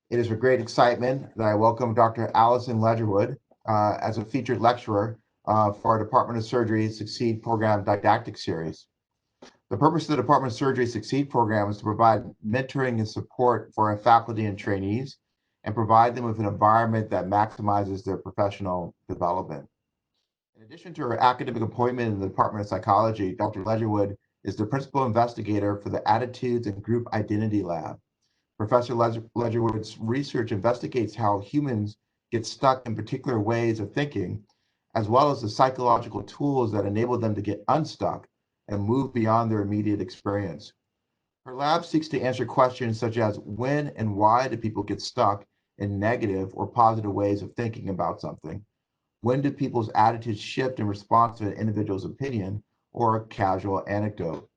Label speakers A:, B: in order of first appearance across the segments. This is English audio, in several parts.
A: It is with great excitement that I welcome Dr. Alison Ledgerwood as a featured lecturer for our Department of Surgery Succeed Program Didactic Series. The purpose of the Department of Surgery Succeed program is to provide mentoring and support for our faculty and trainees and provide them with an environment that maximizes their professional development. In addition to her academic appointment in the Department of Psychology, Dr. Ledgerwood is the principal investigator for the Attitudes and Group Identity Lab. Professor Ledgerwood's research investigates how humans get stuck in particular ways of thinking, as well as the psychological tools that enable them to get unstuck and move beyond their immediate experience. Her lab seeks to answer questions such as when and why do people get stuck in negative or positive ways of thinking about something? When do people's attitudes shift in response to an individual's opinion or a casual anecdote?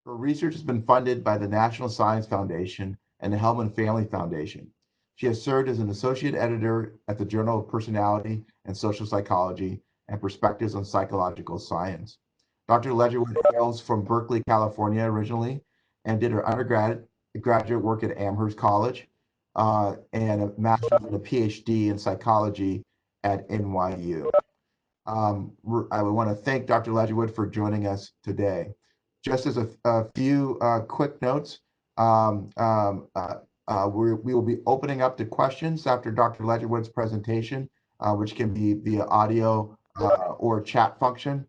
A: Her research has been funded by the National Science Foundation and the Hellman Family Foundation. She has served as an associate editor at the Journal of Personality and Social Psychology and Perspectives on Psychological Science. Dr. Ledgerwood hails from Berkeley, California originally, and did her undergraduate work at Amherst College and a master's and a PhD in psychology at NYU. I would want to thank Dr. Ledgerwood for joining us today. Just as a few quick notes, we will be opening up to questions after Dr. Ledgerwood's presentation, which can be via audio or chat function.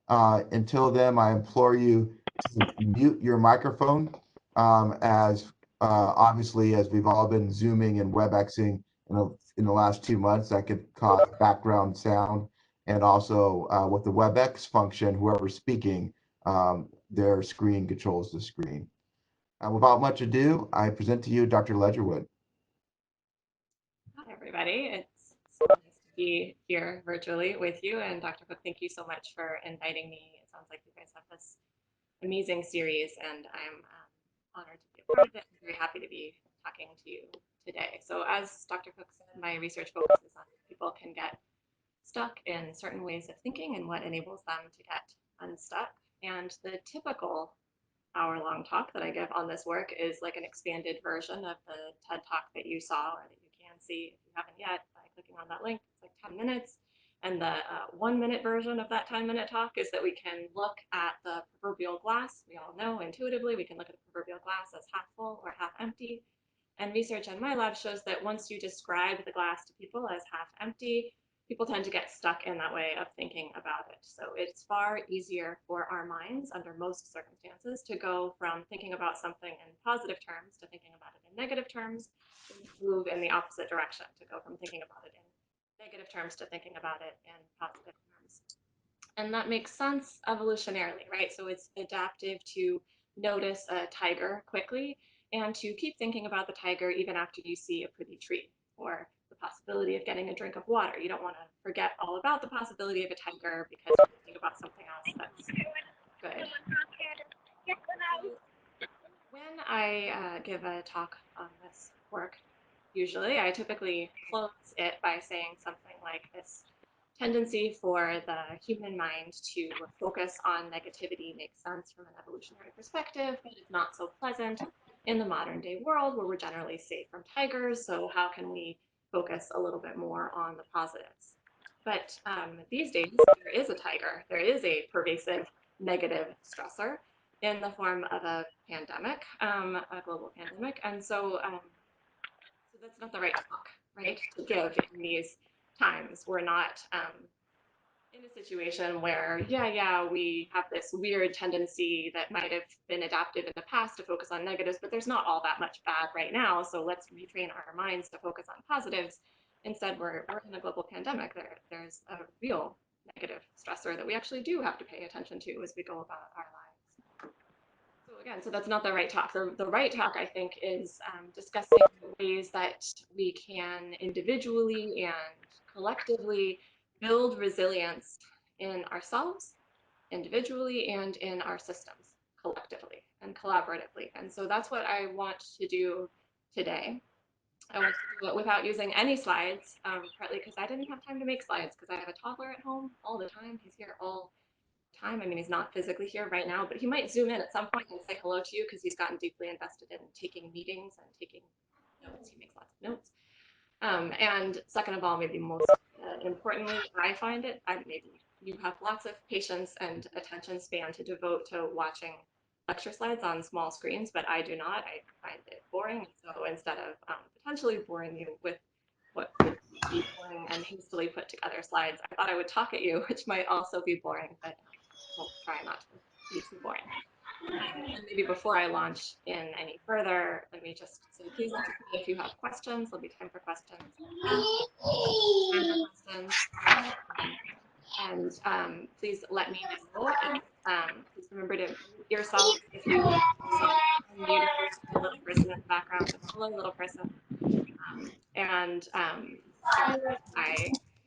A: Until then, I implore you to mute your microphone as obviously as we've all been Zooming and WebExing in the last 2 months, that could cause background sound. And also with the WebEx function, whoever's speaking, their screen controls the screen. Without much ado, I present to you Dr. Ledgerwood.
B: Hi, everybody. It's so nice to be here virtually with you. And Dr. Cook, thank you so much for inviting me. It sounds like you guys have this amazing series, and I'm honored to be a part of it. I'm very happy to be talking to you today. So, as Dr. Cook said, my research focuses on how people can get stuck in certain ways of thinking and what enables them to get unstuck. And the typical hour-long talk that I give on this work is like an expanded version of the TED Talk that you saw or that you can see if you haven't yet by clicking on that link. It's like 10 minutes. And the 1 minute version of that 10-minute talk is that we can look at the proverbial glass. We all know intuitively we can look at the proverbial glass as half full or half empty. And research in my lab shows that once you describe the glass to people as half empty, people tend to get stuck in that way of thinking about it. So it's far easier for our minds under most circumstances to go from thinking about something in positive terms to thinking about it in negative terms, and move in the opposite direction, to go from thinking about it in negative terms to thinking about it in positive terms. And that makes sense evolutionarily, right? So it's adaptive to notice a tiger quickly and to keep thinking about the tiger even after you see a pretty tree or the possibility of getting a drink of water. You don't want to forget all about the possibility of a tiger because you think about something else that's good. So when I give a talk on this work, usually I typically close it by saying something like this tendency for the human mind to focus on negativity makes sense from an evolutionary perspective, but it's not so pleasant in the modern day world where we're generally safe from tigers. So, how can we focus a little bit more on the positives? But these days, there is a tiger, there is a pervasive negative stressor in the form of a pandemic, a global pandemic. And so that's not the right talk, right, to give in these times. We're not in a situation where, yeah, we have this weird tendency that might have been adaptive in the past to focus on negatives, but there's not all that much bad right now. So let's retrain our minds to focus on positives. Instead, we're in a global pandemic. There's a real negative stressor that we actually do have to pay attention to as we go about our lives. So again, so that's not the right talk. The right talk, I think, is discussing ways that we can individually and collectively build resilience in ourselves, individually, and in our systems, collectively and collaboratively. And so that's what I want to do today. I want to do it without using any slides, partly because I didn't have time to make slides because I have a toddler at home all the time. He's here all time. I mean, he's not physically here right now, but he might zoom in at some point and say hello to you because he's gotten deeply invested in taking meetings and taking notes. He makes lots of And second of all, maybe most importantly, I find it, maybe you have lots of patience and attention span to devote to watching lecture slides on small screens, but I do not. I find it boring. So instead of potentially boring you with what would be boring and hastily put together slides, I thought I would talk at you, which might also be boring, but we'll try not to be too boring. And maybe before I launch in any further, let me just say, please look at me if you have questions. There'll be time for questions. Time for questions. And please let me know if, please remember to mute yourself if you see muted a little person in the background. So hello, little person.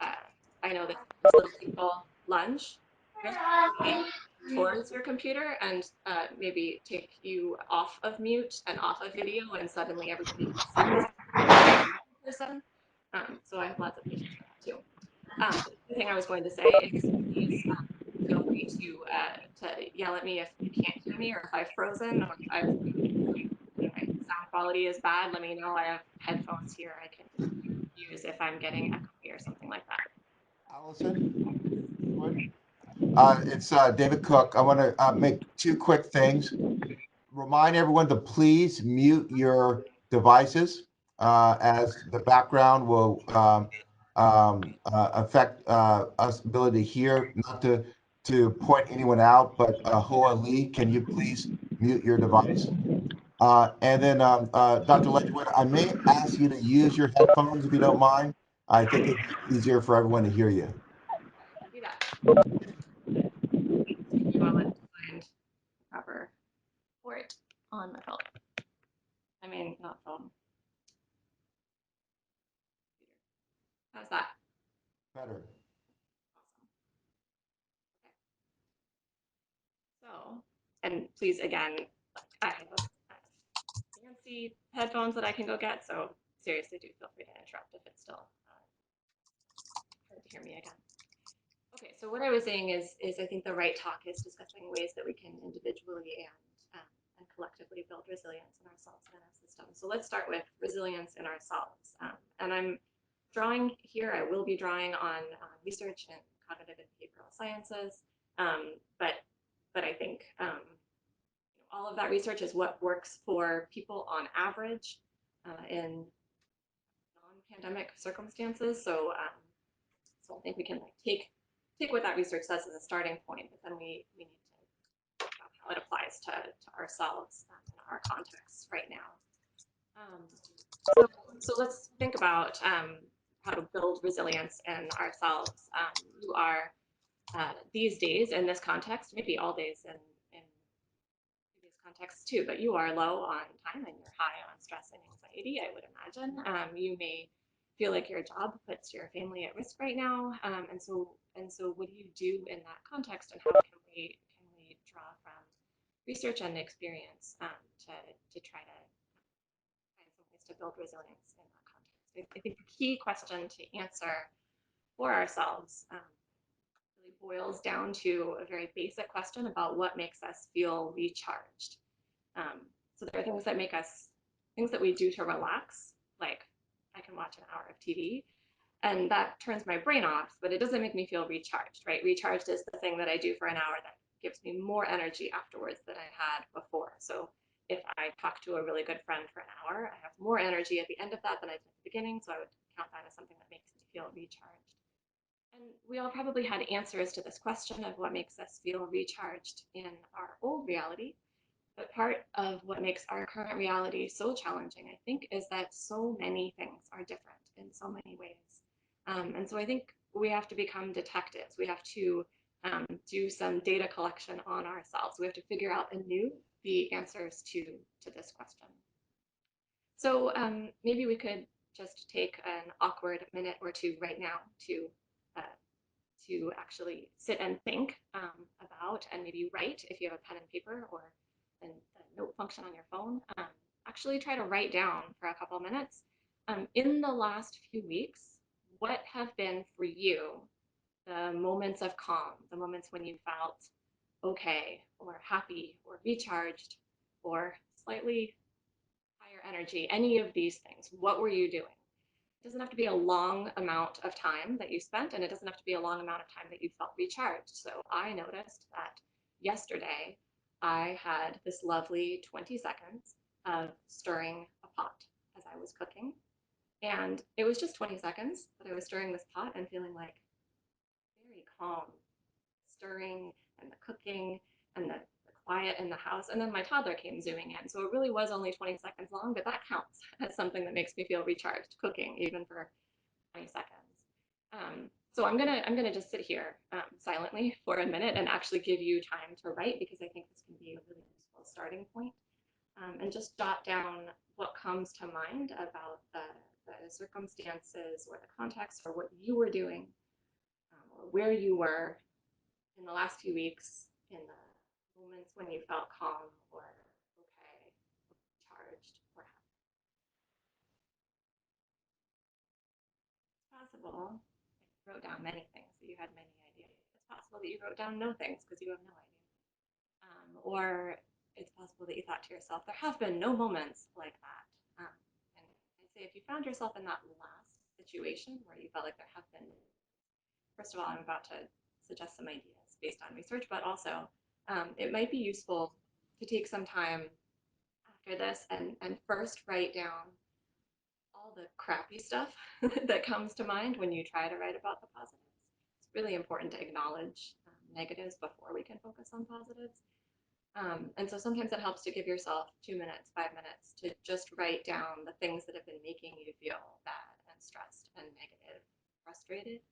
B: Uh, I know that some people lunge towards your computer and maybe take you off of mute and off of video, and suddenly everybody can see this person. So I have lots of patience for that too. The thing I was going to say is please feel free to yell at me if you can't hear me, or if I've frozen, or if my sound quality is bad. Let me know. I have headphones here I can use if I'm getting echoey or something like that.
A: Allison? It's David Cook. I want to make two quick things. Remind everyone to please mute your devices, as the background will affect us ability to hear. Not to point anyone out, but Hoa Lee, can you please mute your device? And then Dr. Ledgerwood, I may ask you to use your headphones if you don't mind. I think it's easier for everyone to hear you.
B: Do that. Take me a moment to find proper port on my phone. I mean, not phone. How's that?
A: Better.
B: Awesome. Okay. So, and please, again, I have fancy headphones that I can go get. So seriously, do feel free to interrupt if it's still hard to hear me again. Okay, so what I was saying is I think the right talk is discussing ways that we can individually and collectively build resilience in ourselves and in our systems. So let's start with resilience in ourselves. And I'm drawing here, I will be drawing on research in cognitive and behavioral sciences, but I think all of that research is what works for people on average in non-pandemic circumstances. So I think we can take what that research says as a starting point, but then we need to talk about how it applies to ourselves in our context right now. So let's think about how to build resilience in ourselves. You are these days in this context, maybe all days in previous contexts too, but you are low on time and you're high on stress and anxiety, I would imagine. You may feel like your job puts your family at risk right now. And so what do you do in that context, and how can we draw from research and experience to try to find some ways to build resilience in that context? I think the key question to answer for ourselves really boils down to a very basic question about what makes us feel recharged. So there are things that make us, things that we do to relax, like I can watch an hour of TV and that turns my brain off, but it doesn't make me feel recharged, right? Recharged is the thing that I do for an hour that gives me more energy afterwards than I had before. So if I talk to a really good friend for an hour, I have more energy at the end of that than I did at the beginning. So I would count that as something that makes me feel recharged. And we all probably had answers to this question of what makes us feel recharged in our old reality. But part of what makes our current reality so challenging, I think, is that so many things are different in so many ways. And so I think we have to become detectives. We have to do some data collection on ourselves. We have to figure out anew the answers to this question. So maybe we could just take an awkward minute or two right now to actually sit and think about, and maybe write if you have a pen and paper, or the note function on your phone. Actually try to write down for a couple minutes in the last few weeks, what have been for you the moments of calm, the moments when you felt okay or happy or recharged or slightly higher energy, any of these things. What were you doing? It doesn't have to be a long amount of time that you spent, and it doesn't have to be a long amount of time that you felt recharged. So I noticed that yesterday I had this lovely 20 seconds of stirring a pot as I was cooking. And it was just 20 seconds that I was stirring this pot and feeling like very calm, stirring and the cooking and the quiet in the house. And then my toddler came zooming in. So it really was only 20 seconds long, but that counts as something that makes me feel recharged cooking, even for 20 seconds. So I'm gonna just sit here silently for a minute and actually give you time to write, because I think this can be a really useful starting point. And just jot down what comes to mind about the circumstances or the context or what you were doing, or where you were in the last few weeks, in the moments when you felt calm or okay, charged or happy. It's possible you wrote down many things, that you had many ideas. It's possible that you wrote down no things because you have no idea. Or it's possible that you thought to yourself, there have been no moments like that. And I'd say if you found yourself in that last situation where you felt like there have been, first of all, I'm about to suggest some ideas based on research, but also it might be useful to take some time after this and first write down all the crappy stuff that comes to mind when you try to write about the positives. It's really important to acknowledge negatives before we can focus on positives. And so sometimes it helps to give yourself 2 minutes, 5 minutes to just write down the things that have been making you feel bad and stressed and negative, frustrated,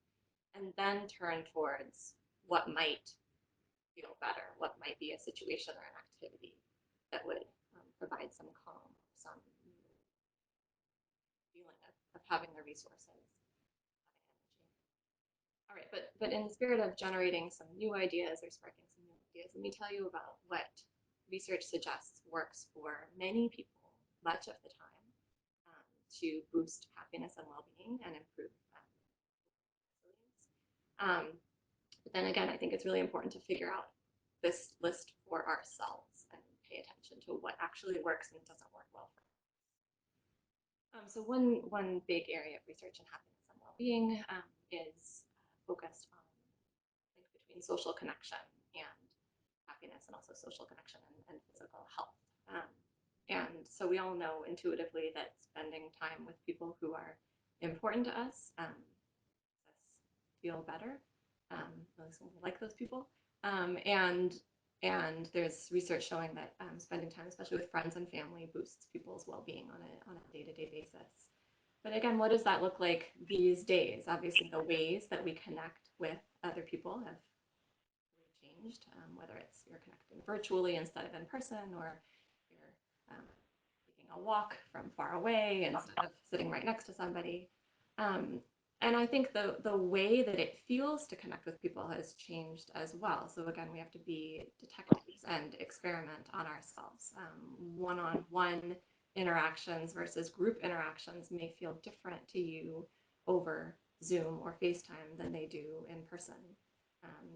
B: and then turn towards what might feel better, what might be a situation or an activity that would provide some calm, some feeling of having the resources, having energy. All right, but in the spirit of generating some new ideas or sparking some new ideas, let me tell you about what research suggests works for many people much of the time, to boost happiness and well-being and improve resilience. But then again, I think it's really important to figure out this list for ourselves and pay attention to what actually works and doesn't work well for us. So one big area of research in happiness and well-being is focused on the link between social connection and happiness, and also social connection and physical health. And so we all know intuitively that spending time with people who are important to us makes us feel better, like those people. And there's research showing that spending time, especially with friends and family, boosts people's well-being on a day-to-day basis. But again, what does that look like these days? Obviously, the ways that we connect with other people have really changed, whether it's you're connecting virtually instead of in person, or you're taking a walk from far away instead of sitting right next to somebody. Um, and I think the way that it feels to connect with people has changed as well. So again, we have to be detectives and experiment on ourselves. One-on-one interactions versus group interactions may feel different to you over Zoom or FaceTime than they do in person.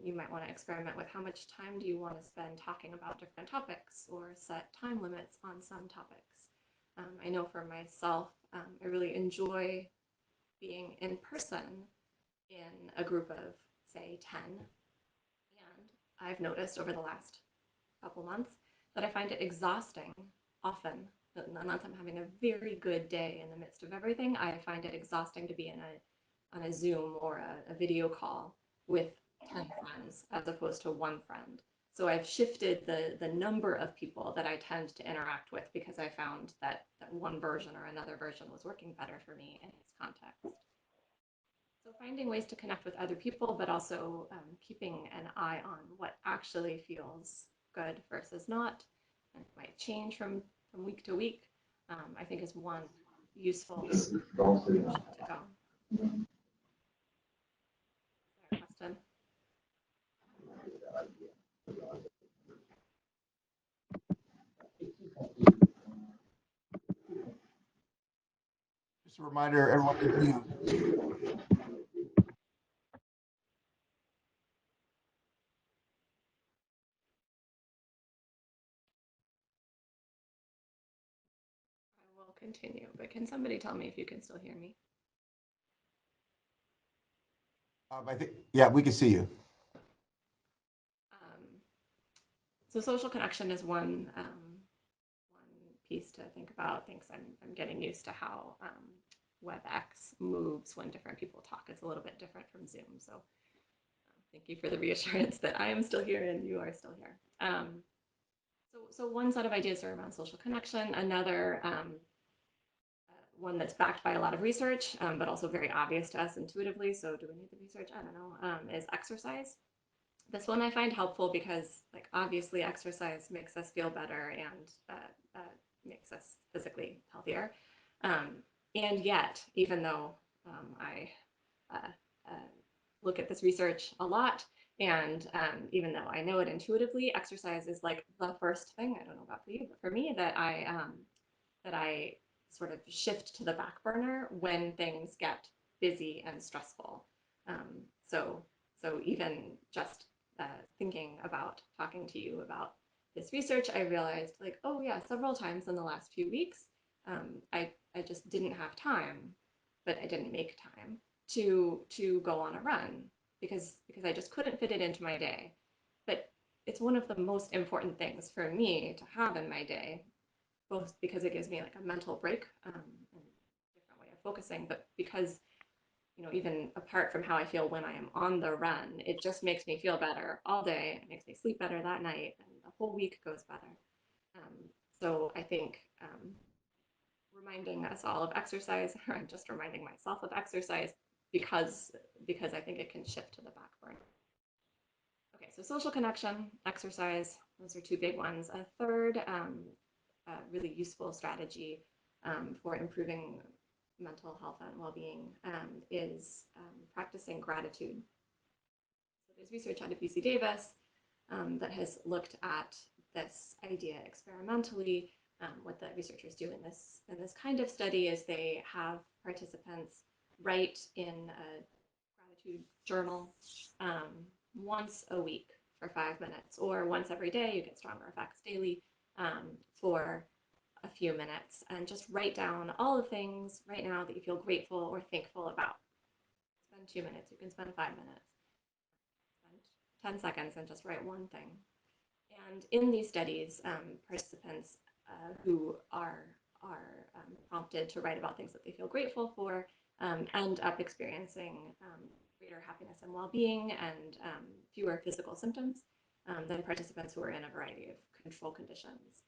B: You might want to experiment with how much time do you want to spend talking about different topics, or set time limits on some topics. I know for myself, I really enjoy being in person in a group of, say, 10. And I've noticed over the last couple months that I find it exhausting often. Unless I'm having a very good day in the midst of everything, I find it exhausting to be on a Zoom or a video call with 10 friends as opposed to one friend. So I've shifted the number of people that I tend to interact with, because I found that one version or another version was working better for me in its context. So finding ways to connect with other people, but also keeping an eye on what actually feels good versus not, and it might change from week to week, I think is one useful direction to go. Is there a question?
A: Just a reminder, everyone, if you
B: I will continue, but can somebody tell me if you can still hear me?
A: I think, yeah, we can see you.
B: Um, so social connection is one piece to think about. Thanks. I'm getting used to how WebEx moves when different people talk. It's a little bit different from Zoom. So thank you for the reassurance that I am still here and you are still here. So one set of ideas are around social connection. Another one that's backed by a lot of research, but also very obvious to us intuitively. So do we need the research? I don't know. Is exercise. This one I find helpful because, like, obviously exercise makes us feel better and makes us physically healthier. Um, and yet, even though I uh, uh, look at this research a lot, and even though I know it intuitively, exercise is like the first thing. I don't know about for you, but for me, that I sort of shift to the back burner when things get busy and stressful. Um, so so even just thinking about talking to you about this research, I realized, like, oh yeah, several times in the last few weeks, I just didn't have time, but I didn't make time to go on a run because I just couldn't fit it into my day. But it's one of the most important things for me to have in my day, both because it gives me like a mental break and a different way of focusing, but because, even apart from how I feel when I am on the run, it just makes me feel better all day. It makes me sleep better that night, and the whole week goes better. Um, so I think reminding us all of exercise, or I'm just reminding myself of exercise because I think it can shift to the back burner. Okay, so social connection, exercise, those are two big ones. A third really useful strategy for improving mental health and well-being is practicing gratitude. So there's research out of UC Davis that has looked at this idea experimentally. What the researchers do in this kind of study is they have participants write in a gratitude journal once a week for 5 minutes, or once every day. You get stronger effects daily for a few minutes, and just write down all the things right now that you feel grateful or thankful about. Spend 2 minutes, you can spend 5 minutes, spend 10 seconds and just write one thing. And in these studies, participants who are prompted to write about things that they feel grateful for end up experiencing greater happiness and well-being and fewer physical symptoms than participants who are in a variety of control conditions.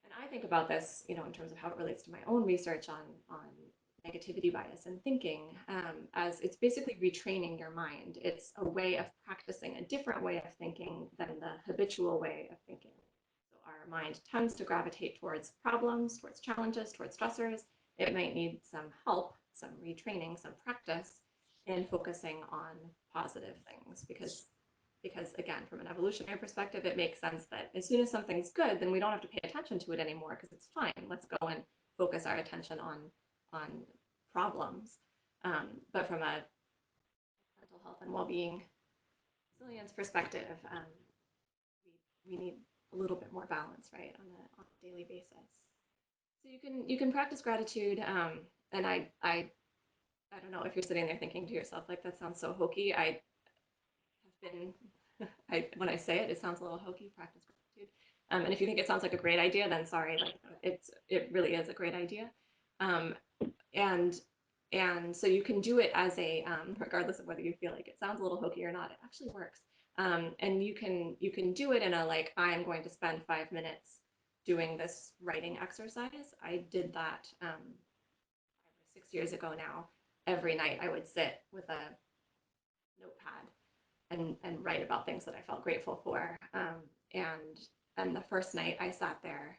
B: And I think about this, in terms of how it relates to my own research on negativity bias and thinking, as it's basically retraining your mind. It's a way of practicing a different way of thinking than the habitual way of thinking. So our mind tends to gravitate towards problems, towards challenges, towards stressors. It might need some help, some retraining, some practice in focusing on positive things, because again, from an evolutionary perspective, it makes sense that as soon as something's good, then we don't have to pay attention to it anymore because it's fine. Let's go and focus our attention on problems. But from a mental health and well-being resilience perspective, we need a little bit more balance, right, on a daily basis. So you can practice gratitude, and I don't know if you're sitting there thinking to yourself, like, that sounds so hokey. I have been when I say it, it sounds a little hokey. Practice gratitude, and if you think it sounds like a great idea, then sorry, like, it really is a great idea, um, and so you can do it as a regardless of whether you feel like it sounds a little hokey or not. It actually works, and you can do it in a, like, I am going to spend 5 minutes doing this writing exercise. I did that 5 or 6 years ago now. Every night I would sit with a notepad and write about things that I felt grateful for. And the first night I sat there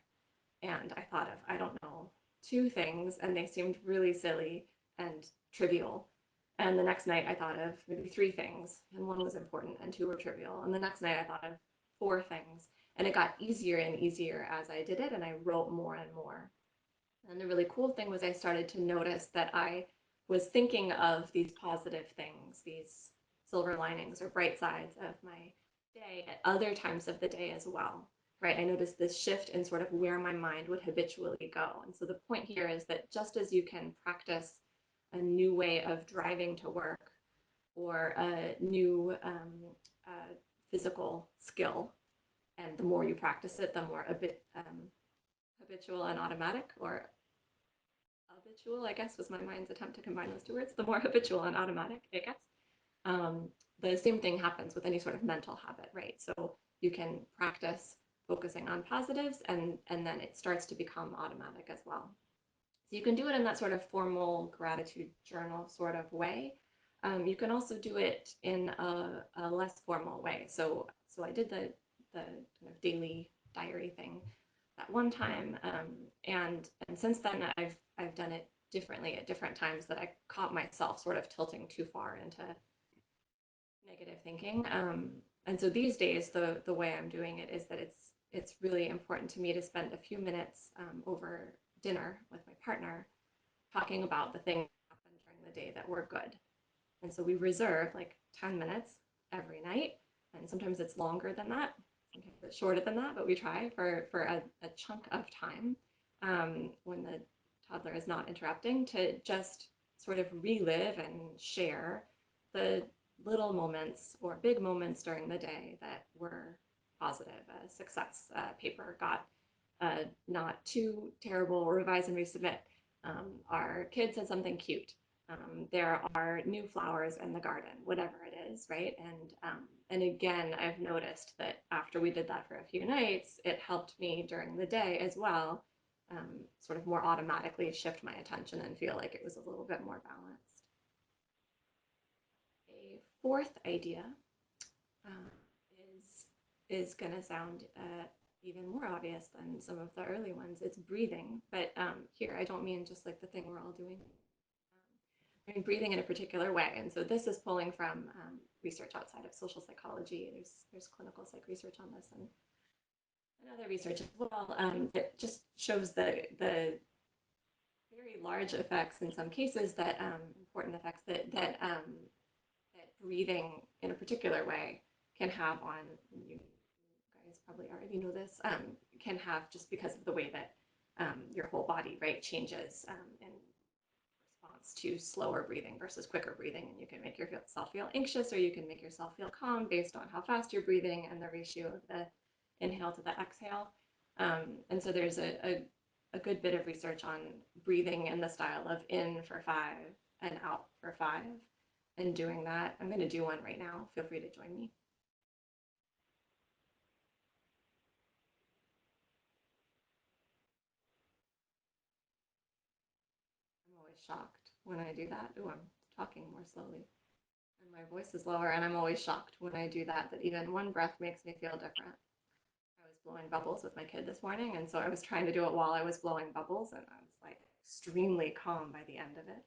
B: and I thought of, I don't know, two things, and they seemed really silly and trivial. And the next night I thought of maybe three things, and one was important and two were trivial. And the next night I thought of four things. And it got easier and easier as I did it, and I wrote more and more. And the really cool thing was I started to notice that I was thinking of these positive things, these silver linings or bright sides of my day at other times of the day as well, right? I noticed this shift in sort of where my mind would habitually go. And so the point here is that just as you can practice a new way of driving to work or a new physical skill. And the more you practice it, the more habitual and automatic, or habitual, I guess, was my mind's attempt to combine those two words. The more habitual and automatic it gets. The same thing happens with any sort of mental habit, right? So you can practice focusing on positives, and then it starts to become automatic as well. So you can do it in that sort of formal gratitude journal sort of way. You can also do it in a less formal way. So I did the kind of daily diary thing that one time, and since then I've done it differently at different times, that I caught myself sort of tilting too far into negative thinking. And so these days, the way I'm doing it is that it's really important to me to spend a few minutes over dinner with my partner talking about the things that happened during the day that were good. And so we reserve like 10 minutes every night. And sometimes it's longer than that, sometimes it's shorter than that, but we try for a chunk of time when the toddler is not interrupting, to just sort of relive and share the little moments or big moments during the day that were positive. A success paper got not too terrible, revise and resubmit. Our kid said something cute. There are new flowers in the garden, whatever it is, right? And again, I've noticed that after we did that for a few nights, it helped me during the day as well, sort of more automatically shift my attention and feel like it was a little bit more balanced. A fourth idea is going to sound even more obvious than some of the early ones. It's breathing, but here I don't mean just like the thing we're all doing. I mean breathing in a particular way, and so this is pulling from research outside of social psychology. There's clinical psych research on this, and other research as well, that just shows the very large effects in some cases, that important effects that breathing in a particular way can have on you. Guys probably already know this, can have, just because of the way that your whole body, right, changes in response to slower breathing versus quicker breathing. And you can make yourself feel anxious, or you can make yourself feel calm based on how fast you're breathing and the ratio of the inhale to the exhale. And so there's a good bit of research on breathing in the style of in for 5 and out for 5, and doing that. I'm going to do one right now. Feel free to join me. I'm always shocked when I do that. Oh, I'm talking more slowly, and my voice is lower, and I'm always shocked when I do that even one breath makes me feel different. I was blowing bubbles with my kid this morning, and so I was trying to do it while I was blowing bubbles, and I was like extremely calm by the end of it.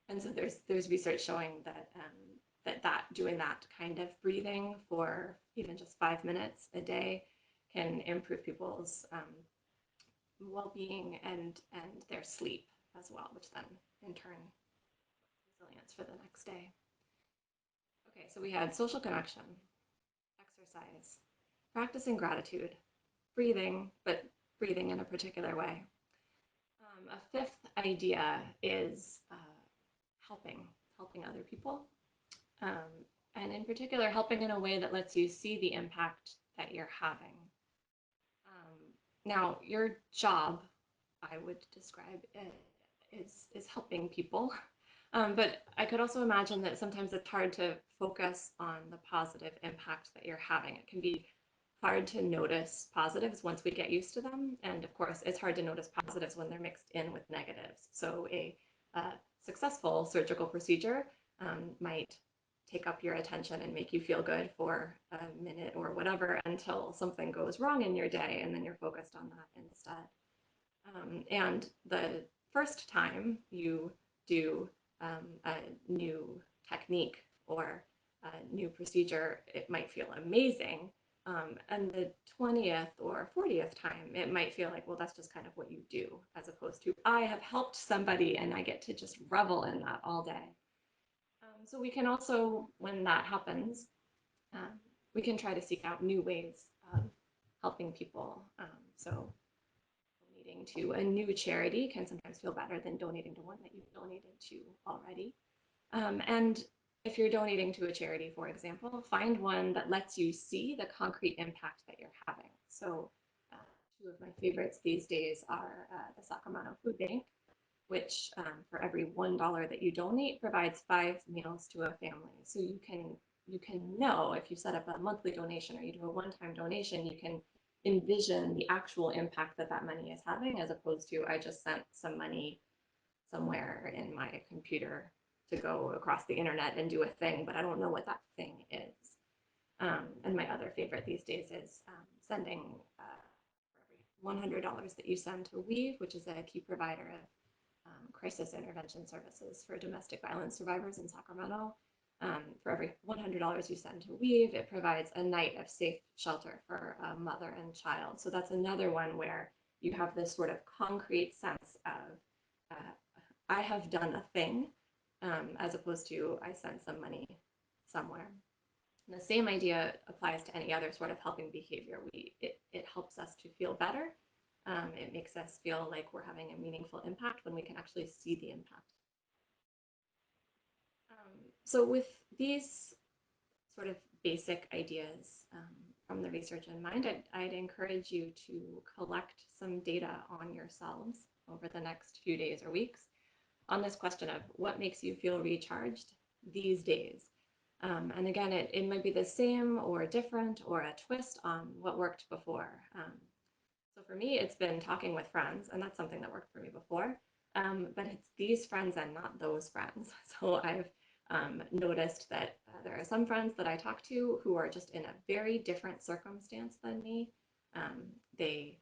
B: And so there's research showing that doing that kind of breathing for even just 5 minutes a day can improve people's well-being and their sleep as well, which then in turn resilience for the next day. Okay, so we had social connection, exercise, practicing gratitude, breathing, but breathing in a particular way. A fifth idea is helping other people, and in particular, helping in a way that lets you see the impact that you're having. Now, your job, I would describe it, is helping people. But I could also imagine that sometimes it's hard to focus on the positive impact that you're having. It can be hard to notice positives once we get used to them. And of course, it's hard to notice positives when they're mixed in with negatives. So a successful surgical procedure might take up your attention and make you feel good for a minute or whatever, until something goes wrong in your day, and then you're focused on that instead. And the first time you do a new technique or a new procedure, it might feel amazing. And the 20th or 40th time, it might feel like, well, that's just kind of what you do, as opposed to, I have helped somebody and I get to just revel in that all day. So we can also, when that happens, we can try to seek out new ways of helping people. So donating to a new charity can sometimes feel better than donating to one that you've donated to already. And if you're donating to a charity, for example, find one that lets you see the concrete impact that you're having. So two of my favorites these days are the Sacramento Food Bank, which for every $1 that you donate provides 5 meals to a family. So you can know if you set up a monthly donation or you do a one-time donation, you can envision the actual impact that that money is having, as opposed to I just sent some money somewhere in my computer to go across the internet and do a thing, but I don't know what that thing is. And my other favorite these days is sending for every $100 that you send to Weave, which is a key provider of crisis intervention services for domestic violence survivors in Sacramento. For every $100 you send to Weave, it provides a night of safe shelter for a mother and child. So that's another one where you have this sort of concrete sense of I have done a thing, as opposed to I sent some money somewhere. And the same idea applies to any other sort of helping behavior. It helps us to feel better. It makes us feel like we're having a meaningful impact when we can actually see the impact. So with these sort of basic ideas from the research in mind, I'd encourage you to collect some data on yourselves over the next few days or weeks on this question of what makes you feel recharged these days. And again, it might be the same or different or a twist on what worked before. So for me, it's been talking with friends, and that's something that worked for me before. But it's these friends and not those friends. So I've noticed that there are some friends that I talk to who are just in a very different circumstance than me. They,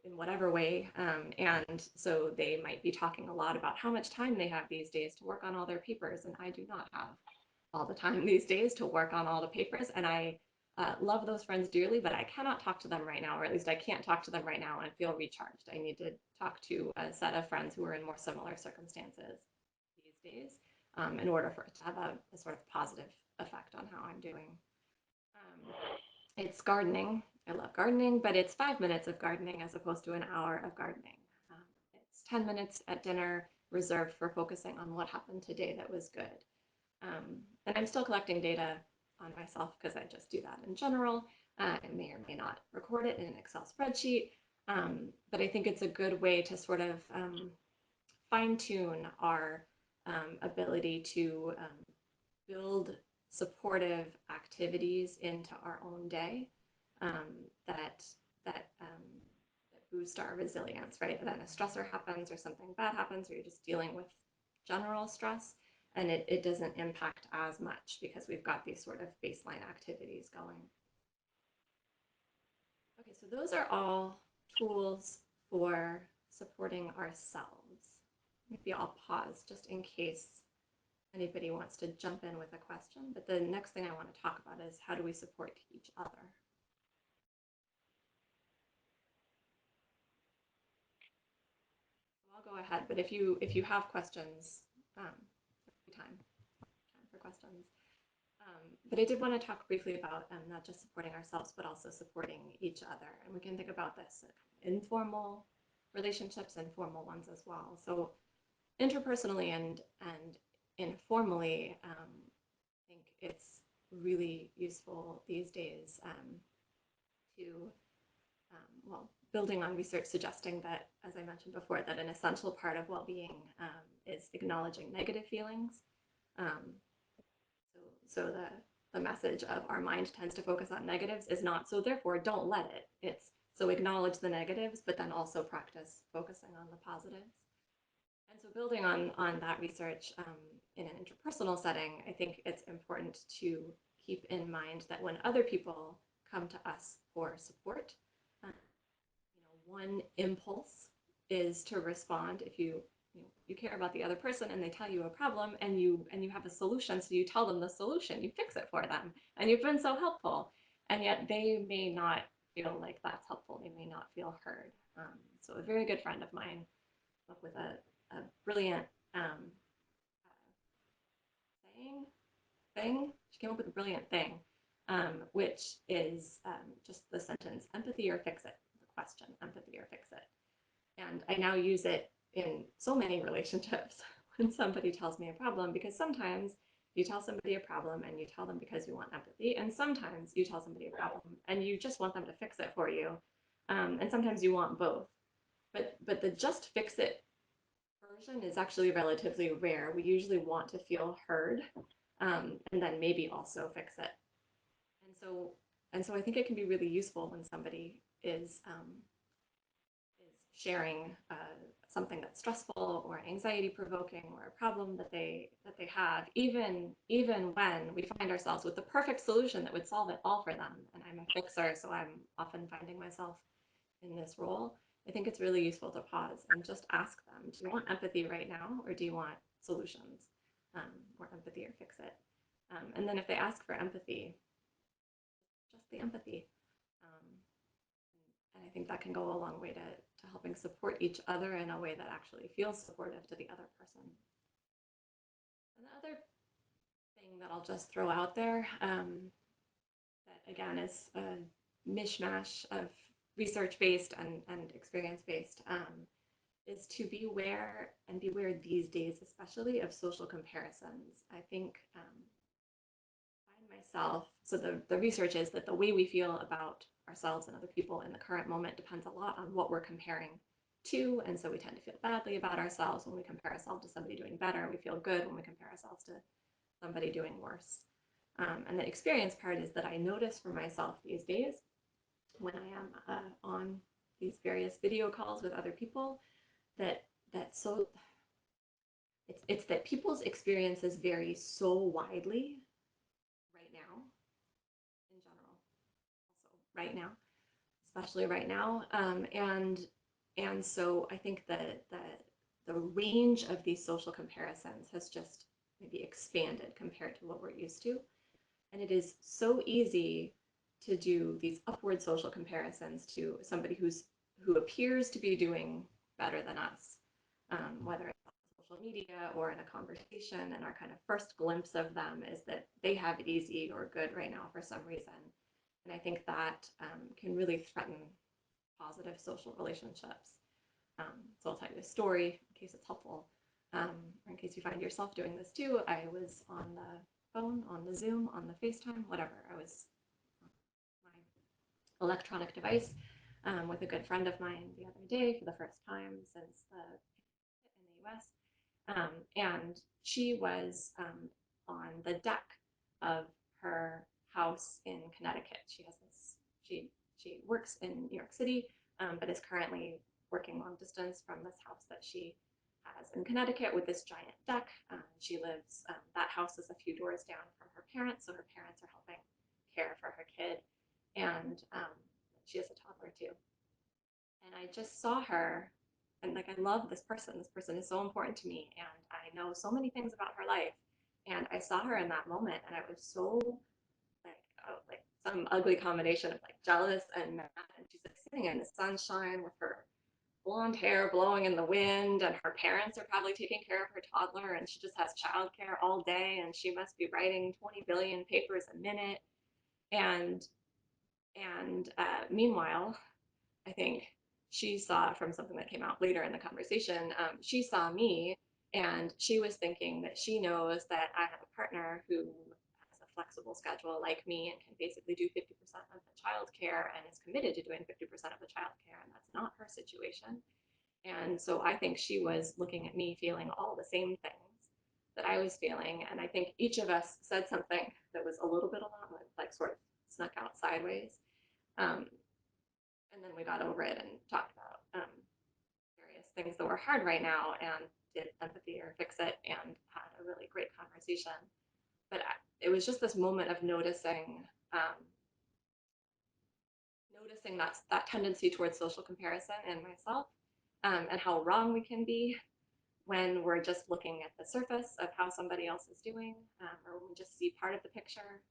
B: in whatever way, and so they might be talking a lot about how much time they have these days to work on all their papers, and I do not have all the time these days to work on all the papers, and I love those friends dearly, but I cannot talk to them right now, or at least I can't talk to them right now and feel recharged. I need to talk to a set of friends who are in more similar circumstances these days in order for it to have a sort of positive effect on how I'm doing. It's gardening. I love gardening, but it's 5 minutes of gardening as opposed to an hour of gardening. It's 10 minutes at dinner reserved for focusing on what happened today that was good. And I'm still collecting data on myself because I just do that in general. I may or may not record it in an Excel spreadsheet, but I think it's a good way to sort of fine tune our ability to build supportive activities into our own day that boost our resilience, right? Then a stressor happens or something bad happens, or you're just dealing with general stress, and it doesn't impact as much because we've got these sort of baseline activities going. Okay, so those are all tools for supporting ourselves. Maybe I'll pause just in case anybody wants to jump in with a question, but the next thing I want to talk about is how do we support each other? So I'll go ahead, but if you have questions, time for questions. But I did want to talk briefly about not just supporting ourselves, but also supporting each other. And we can think about this informal relationships and formal ones as well. So interpersonally and informally, I think it's really useful these days to, well, building on research suggesting that, as I mentioned before, that an essential part of well-being is acknowledging negative feelings. So the message of our mind tends to focus on negatives is not, so therefore don't let it. It's, so acknowledge the negatives, but then also practice focusing on the positives. And so building on that research in an interpersonal setting, I think it's important to keep in mind that when other people come to us for support, one impulse is to respond. If you care about the other person and they tell you a problem and you have a solution, so you tell them the solution, you fix it for them, and you've been so helpful, and yet they may not feel like that's helpful. They may not feel heard. So a very good friend of mine came up with a brilliant thing. She came up with a brilliant thing, which is just the sentence, empathy or fix it, the question, empathy or fix it. And I now use it in so many relationships when somebody tells me a problem, because sometimes you tell somebody a problem and you tell them because you want empathy, and sometimes you tell somebody a problem and you just want them to fix it for you, and sometimes you want both. But the just fix it version is actually relatively rare. We usually want to feel heard, and then maybe also fix it. And so I think it can be really useful when somebody is sharing something that's stressful or anxiety provoking or a problem that they have, even when we find ourselves with the perfect solution that would solve it all for them. And I'm a fixer, so I'm often finding myself in this role. I think it's really useful to pause and just ask them, do you want empathy right now, or do you want solutions, or empathy, or fix it? And then if they ask for empathy, just the empathy. Um, and I think that can go a long way to helping support each other in a way that actually feels supportive to the other person. And the other thing that I'll just throw out there, that again is a mishmash of research-based and experience-based, is to beware these days, especially of social comparisons. I think find myself, so the research is that the way we feel about ourselves and other people in the current moment depends a lot on what we're comparing to. And so we tend to feel badly about ourselves when we compare ourselves to somebody doing better. We feel good when we compare ourselves to somebody doing worse. And the experience part is that I notice for myself these days when I am on these various video calls with other people that so it's that people's experiences vary so widely right now, in general, also right now, especially right now, and so I think that the range of these social comparisons has just maybe expanded compared to what we're used to. And it is so easy to do these upward social comparisons to somebody who appears to be doing better than us, whether it's on social media or in a conversation. And our kind of first glimpse of them is that they have it easy or good right now for some reason. And I think that can really threaten positive social relationships. So I'll tell you a story in case it's helpful, or in case you find yourself doing this too. I was on the phone, on the Zoom, on the FaceTime, whatever. I was on my electronic device with a good friend of mine the other day for the first time since in the US. And she was on the deck of her house in Connecticut. She has this, she works in New York City, but is currently working long distance from this house that she has in Connecticut with this giant deck. She lives, that house is a few doors down from her parents, so her parents are helping care for her kid. And she has a toddler too. And I just saw her, and like I love this person. This person is so important to me, and I know so many things about her life. And I saw her in that moment, and I was so like some ugly combination of like jealous and mad. And she's like sitting in the sunshine with her blonde hair blowing in the wind, and her parents are probably taking care of her toddler, and she just has childcare all day, and she must be writing 20 billion papers a minute. And meanwhile, I think she saw from something that came out later in the conversation, she saw me and she was thinking that she knows that I have a partner who has a flexible schedule like me and can basically do 50% of the childcare and is committed to doing 50% of the childcare, and that's not her situation. And so I think she was looking at me feeling all the same things that I was feeling. And I think each of us said something that was a little bit along, like sort of snuck out sideways. Um, and then we got over it and talked about various things that were hard right now and did empathy or fix it and had a really great conversation. But it was just this moment of um, noticing that tendency towards social comparison in myself, and how wrong we can be when we're just looking at the surface of how somebody else is doing, or when we just see part of the picture.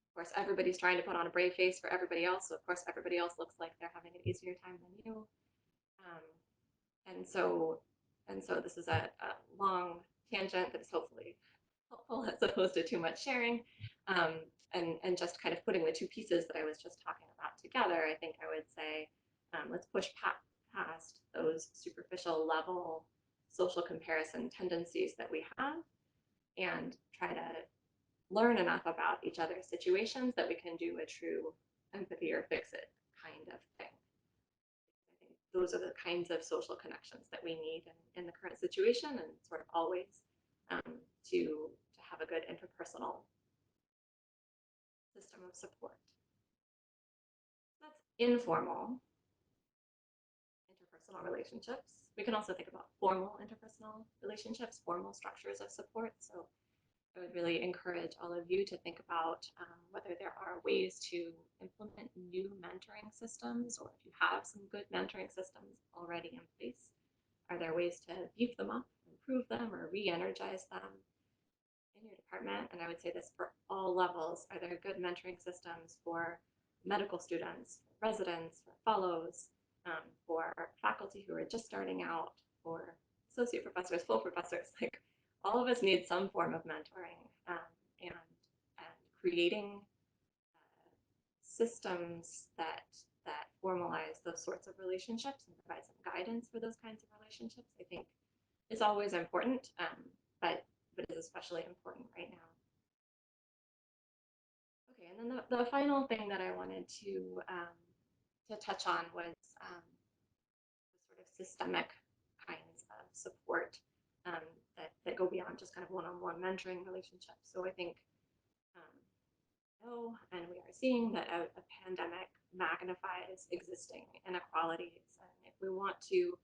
B: Of course, everybody's trying to put on a brave face for everybody else, so of course everybody else looks like they're having an easier time than you. Um, and so this is a long tangent that is hopefully helpful as opposed to too much sharing. And just kind of putting the two pieces that I was just talking about together, I think I would say, let's push past those superficial level social comparison tendencies that we have and try to learn enough about each other's situations that we can do a true empathy or fix it kind of thing. I think those are the kinds of social connections that we need in the current situation and sort of always to have a good interpersonal system of support. That's informal interpersonal relationships. We can also think about formal interpersonal relationships, formal structures of support. So I would really encourage all of you to think about whether there are ways to implement new mentoring systems, or if you have some good mentoring systems already in place, are there ways to beef them up, improve them, or re-energize them in your department? And I would say this for all levels. Are there good mentoring systems for medical students, for residents, for fellows, for faculty who are just starting out, for associate professors, full professors? Like, all of us need some form of mentoring, and creating systems that formalize those sorts of relationships and provide some guidance for those kinds of relationships, I think is always important, but is especially important right now. Okay, and then the final thing that I wanted to touch on was the sort of systemic kinds of support that go beyond just kind of one-on-one mentoring relationships. So I think and we are seeing that a pandemic magnifies existing inequalities. And if we want to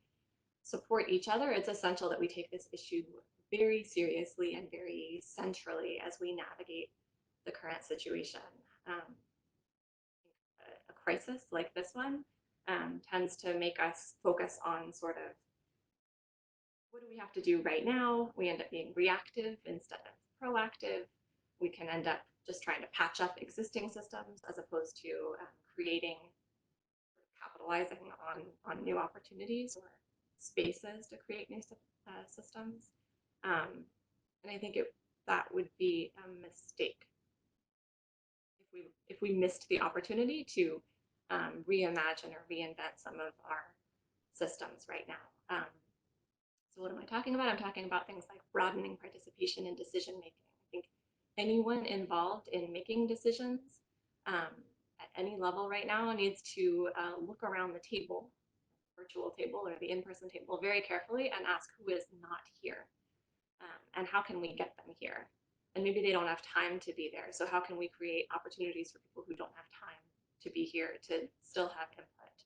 B: support each other, it's essential that we take this issue very seriously and very centrally as we navigate the current situation. A crisis like this one tends to make us focus on sort of, what do we have to do right now? We end up being reactive instead of proactive. We can end up just trying to patch up existing systems as opposed to creating, capitalizing on new opportunities or spaces to create new systems. And I think that would be a mistake if we missed the opportunity to reimagine or reinvent some of our systems right now. So what am I talking about? I'm talking about things like broadening participation in decision making. I think anyone involved in making decisions at any level right now needs to look around the table, virtual table or the in-person table, very carefully and ask who is not here, and how can we get them here? And maybe they don't have time to be there. So how can we create opportunities for people who don't have time to be here to still have input?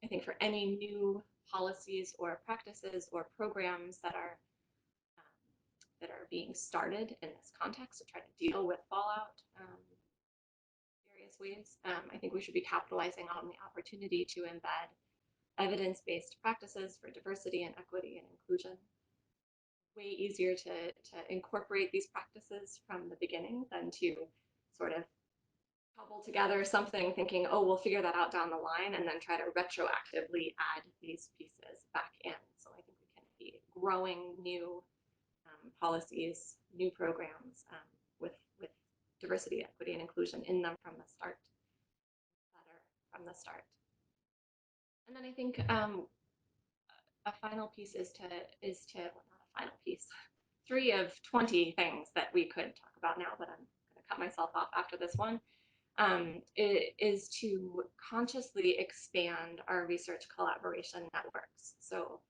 B: I think for any new policies or practices or programs that are being started in this context to try to deal with fallout various ways, I think we should be capitalizing on the opportunity to embed evidence-based practices for diversity and equity and inclusion. Way easier to incorporate these practices from the beginning than to sort of cobble together something thinking, oh, we'll figure that out down the line, and then try to retroactively add these pieces back in. So I think we can be growing new policies, new programs with diversity, equity, and inclusion in them from the start, from the start. And then I think a final piece is to well, not a final piece, 3 of 20 things that we could talk about now, but I'm going to cut myself off after this one. It is to consciously expand our research collaboration networks. So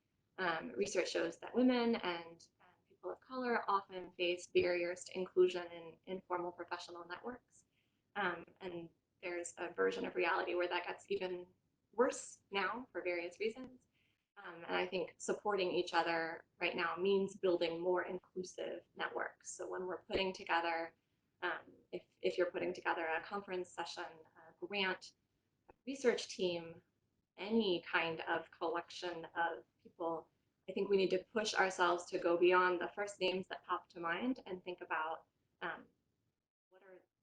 B: research shows that women and people of color often face barriers to inclusion in informal professional networks. And there's a version of reality where that gets even worse now for various reasons. And I think supporting each other right now means building more inclusive networks. So when we're putting together, if you're putting together a conference session, a grant, a research team, any kind of collection of people, I think we need to push ourselves to go beyond the first names that pop to mind and think about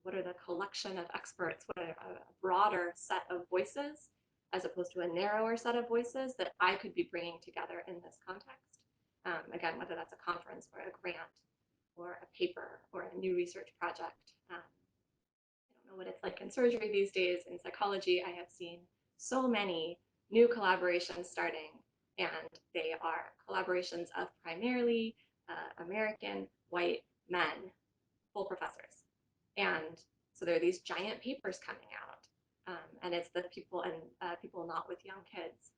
B: what are the collection of experts, what are a broader set of voices as opposed to a narrower set of voices that I could be bringing together in this context. Again, whether that's a conference or a grant or a paper or a new research project. I don't know what it's like in surgery these days. In psychology, I have seen so many new collaborations starting, and they are collaborations of primarily American white men, full professors. And so there are these giant papers coming out, and it's the people and people not with young kids.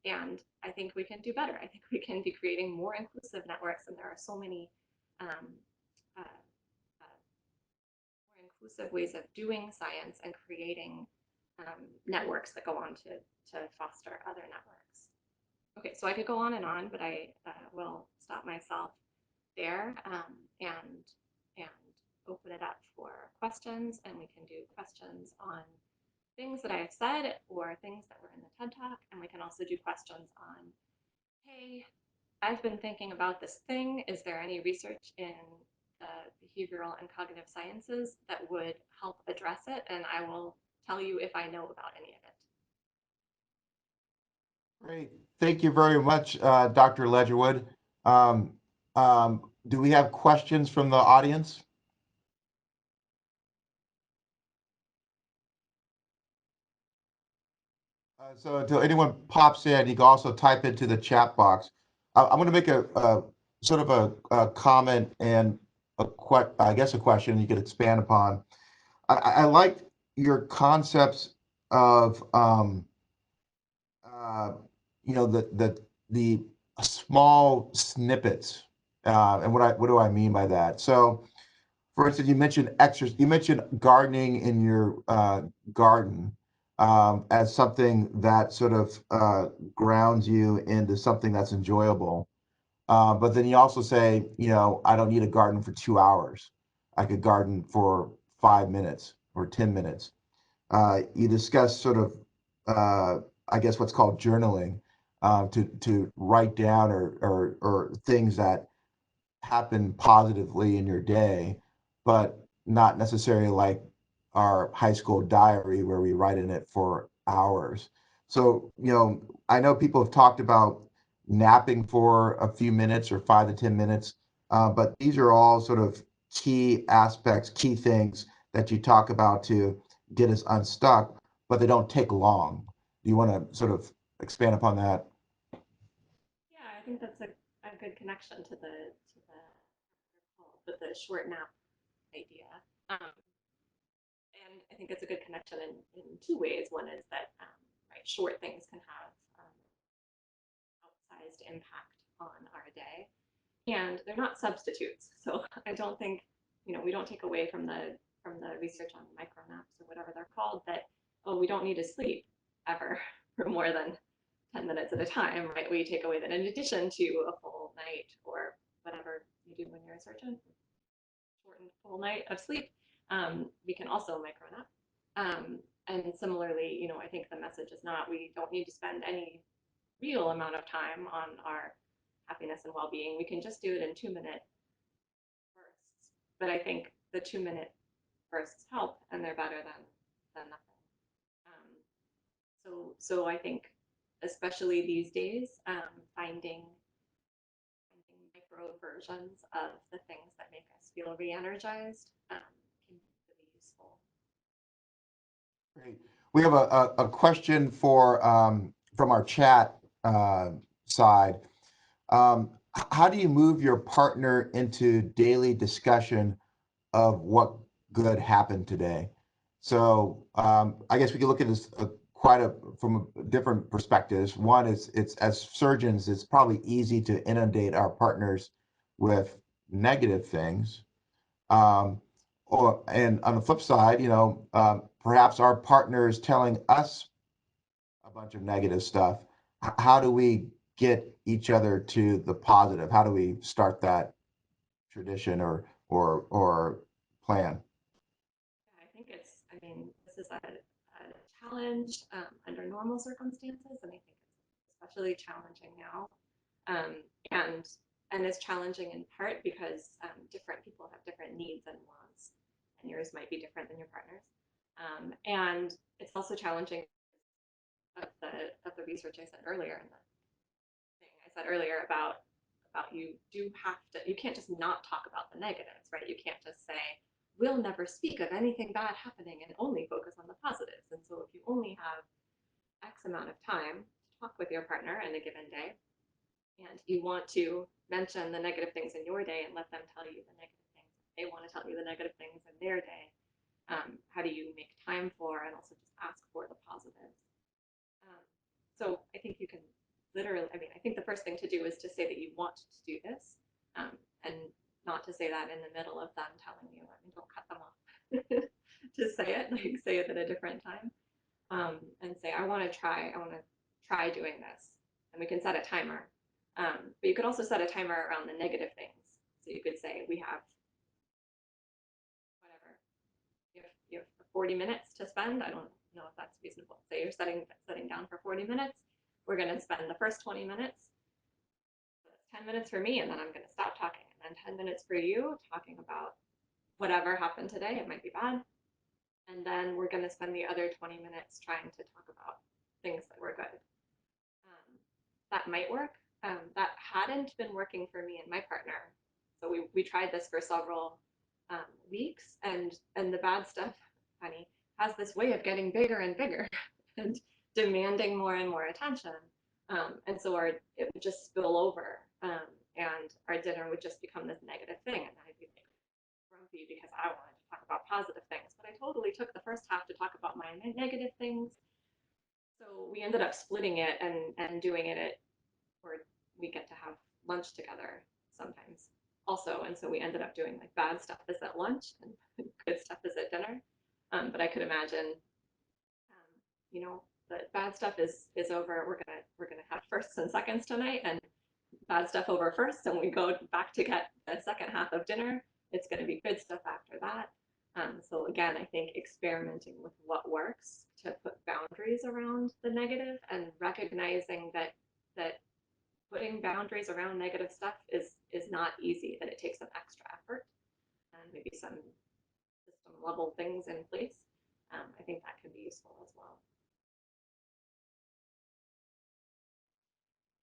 B: And I think we can do better. I think we can be creating more inclusive networks, and there are so many um, uh, more inclusive ways of doing science and creating networks that go on to foster other networks. Okay, so I could go on, but I will stop myself there and open it up for questions, and we can do questions on things that I've said or things that were in the TED Talk, and we can also do questions on, hey, I've been thinking about this thing. Is there any research in the behavioral and cognitive sciences that would help address it? And I will tell you if I know about any of it.
A: Great. Thank you very much, Dr. Ledgerwood. Um, do we have questions from the audience? So until anyone pops in, you can also type into the chat box. I'm going to make a sort of a comment and I guess a question you could expand upon. I like your concepts of uh, the small snippets, and what do I mean by that? So, for instance, you mentioned exercise. You mentioned gardening in your garden as something that sort of grounds you into something that's enjoyable. But then you also say, I don't need a garden for 2 hours. I could garden for 5 minutes or 10 minutes. You discuss sort of, I guess, what's called journaling, to write down or things that happen positively in your day, but not necessarily like our high school diary where we write in it for hours. So, I know people have talked about napping for a few minutes or 5 to 10 minutes, but these are all sort of key aspects, key things that you talk about to get us unstuck, but they don't take long. Do you want to sort of expand upon that?
B: Yeah, I think that's a good connection to the short nap idea. Um, and I think it's a good connection in two ways. One is that right, short things can have outsized impact on our day, and they're not substitutes. So I don't think we don't take away from the research on micro naps or whatever they're called that we don't need to sleep ever for more than 10 minutes at a time, right? We take away that in addition to a full night or whatever you do when you're a surgeon, shortened full night of sleep, we can also micro nap. And similarly, I think the message is not we don't need to spend any real amount of time on our happiness and well-being. We can just do it in 2-minute bursts. But I think the 2-minute bursts help, and they're better than nothing. So I think, especially these days, finding micro versions of the things that make us feel re-energized can be really useful.
A: Great. We have a question from our chat side. How do you move your partner into daily discussion of what good happened today? So I guess we can look at this from different perspectives. One is it's as surgeons, it's probably easy to inundate our partners with negative things. Um, and on the flip side, perhaps our partner is telling us a bunch of negative stuff. How do we get each other to the positive? How do we start that tradition or plan?
B: I think I mean, this is a challenge under normal circumstances, and I think it's especially challenging now. Um, and and it's challenging in part because different people have different needs and wants, and yours might be different than your partner's. And it's also challenging of the research I said earlier, and the thing I said earlier about you can't just not talk about the negatives, right? You can't just say we'll never speak of anything bad happening and only focus on the positives. And so if you only have X amount of time to talk with your partner in a given day, and you want to mention the negative things in your day and let them tell you the negative things. They want to tell you the negative things in their day. How do you make time for and also just ask for the positives? So I think you can literally, I think the first thing to do is to say that you want to do this, and not to say that in the middle of them telling you. Don't cut them off to say it, like say it at a different time, and say, I want to try doing this. And we can set a timer. But you could also set a timer around the negative things. So you could say, we have whatever, you have 40 minutes to spend. I don't know if that's reasonable. Say you're setting down for 40 minutes. We're going to spend the first 20 minutes. So that's 10 minutes for me, and then I'm going to stop talking. And then 10 minutes for you, talking about whatever happened today. It might be bad. And then we're going to spend the other 20 minutes trying to talk about things that were good. That might work. That hadn't been working for me and my partner. So we tried this for several weeks, and the bad stuff, honey, has this way of getting bigger and bigger and demanding more and more attention. And so it would just spill over, and our dinner would just become this negative thing. And I'd be like grumpy because I wanted to talk about positive things, but I totally took the first half to talk about my negative things. So we ended up splitting it and doing it where we get to have lunch together sometimes also. And so we ended up doing like bad stuff is at lunch and good stuff is at dinner. But I could imagine, the bad stuff is over. We're gonna have firsts and seconds tonight, and bad stuff over first, and we go back to get the second half of dinner. It's going to be good stuff after that. So again, I think experimenting with what works to put boundaries around the negative, and recognizing that putting boundaries around negative stuff is not easy, that it takes some extra effort and maybe some system level things in place. I think that can be useful as well.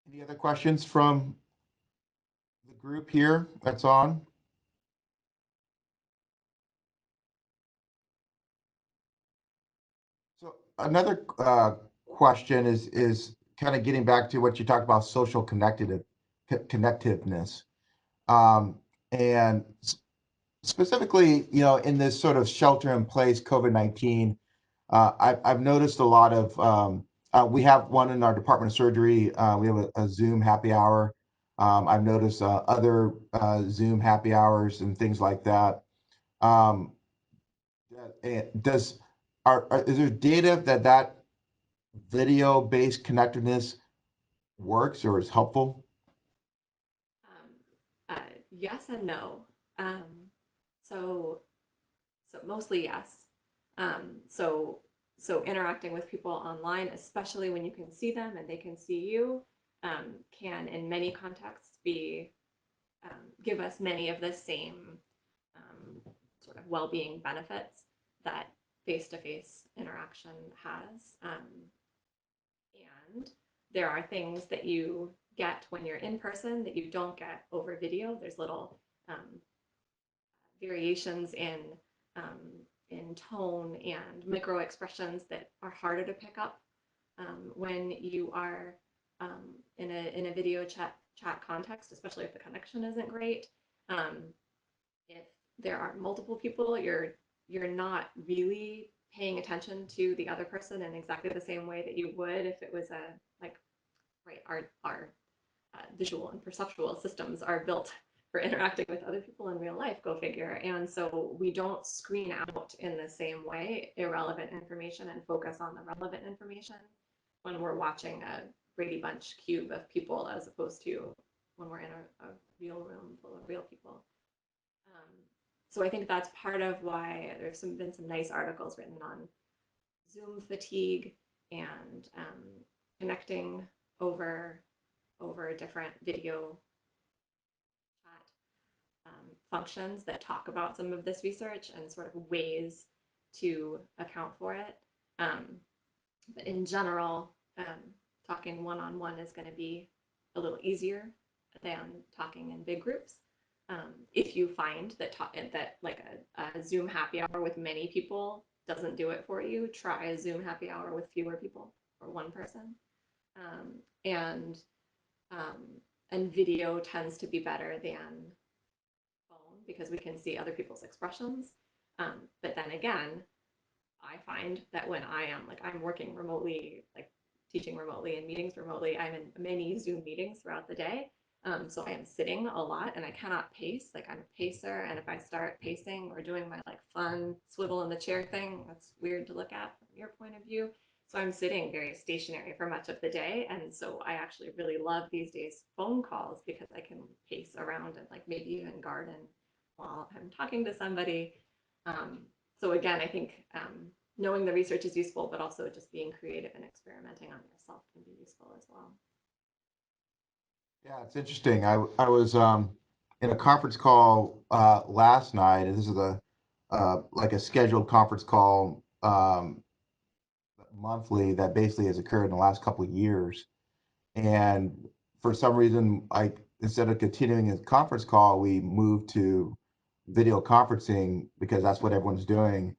A: Any other questions from the group here that's on? So another question is kind of getting back to what you talked about, social connectiveness, and specifically, in this sort of shelter in place COVID-19. I've noticed a lot of, we have one in our Department of Surgery. We have a Zoom happy hour. I've noticed other Zoom happy hours and things like that. Is there data that video-based connectedness works or is helpful?
B: Yes and no. So mostly yes. So interacting with people online, especially when you can see them and they can see you, can in many contexts give us many of the same sort of well-being benefits that face-to-face interaction has. And there are things that you get when you're in person that you don't get over video. There's little variations in tone and micro expressions that are harder to pick up when you are in a video chat context, especially if the connection isn't great. If there are multiple people, you're not really paying attention to the other person in exactly the same way that you would if it was our visual and perceptual systems are built for interacting with other people in real life, go figure. And so we don't screen out in the same way irrelevant information and focus on the relevant information when we're watching a Brady Bunch cube of people, as opposed to when we're in a real room full of real people. So I think that's part of why there's been some nice articles written on Zoom fatigue and connecting over different video chat functions that talk about some of this research and sort of ways to account for it. But in general, talking one-on-one is going to be a little easier than talking in big groups. If you find that like a Zoom happy hour with many people doesn't do it for you, try a Zoom happy hour with fewer people or one person. and video tends to be better than phone because we can see other people's expressions. But then again, I find that when I'm working remotely, like teaching remotely and meetings remotely, I'm in many Zoom meetings throughout the day. So I am sitting a lot and I cannot pace. Like I'm a pacer, and if I start pacing or doing my like fun swivel in the chair thing, that's weird to look at from your point of view. So I'm sitting very stationary for much of the day. And so I actually really love these days phone calls because I can pace around and like maybe even garden while I'm talking to somebody. So again, I think knowing the research is useful, but also just being creative and experimenting on yourself can be useful as well.
A: Yeah, it's interesting. I was in a conference call last night, and this is a like a scheduled conference call monthly that basically has occurred in the last couple of years. And for some reason, I instead of continuing a conference call, we moved to video conferencing because that's what everyone's doing.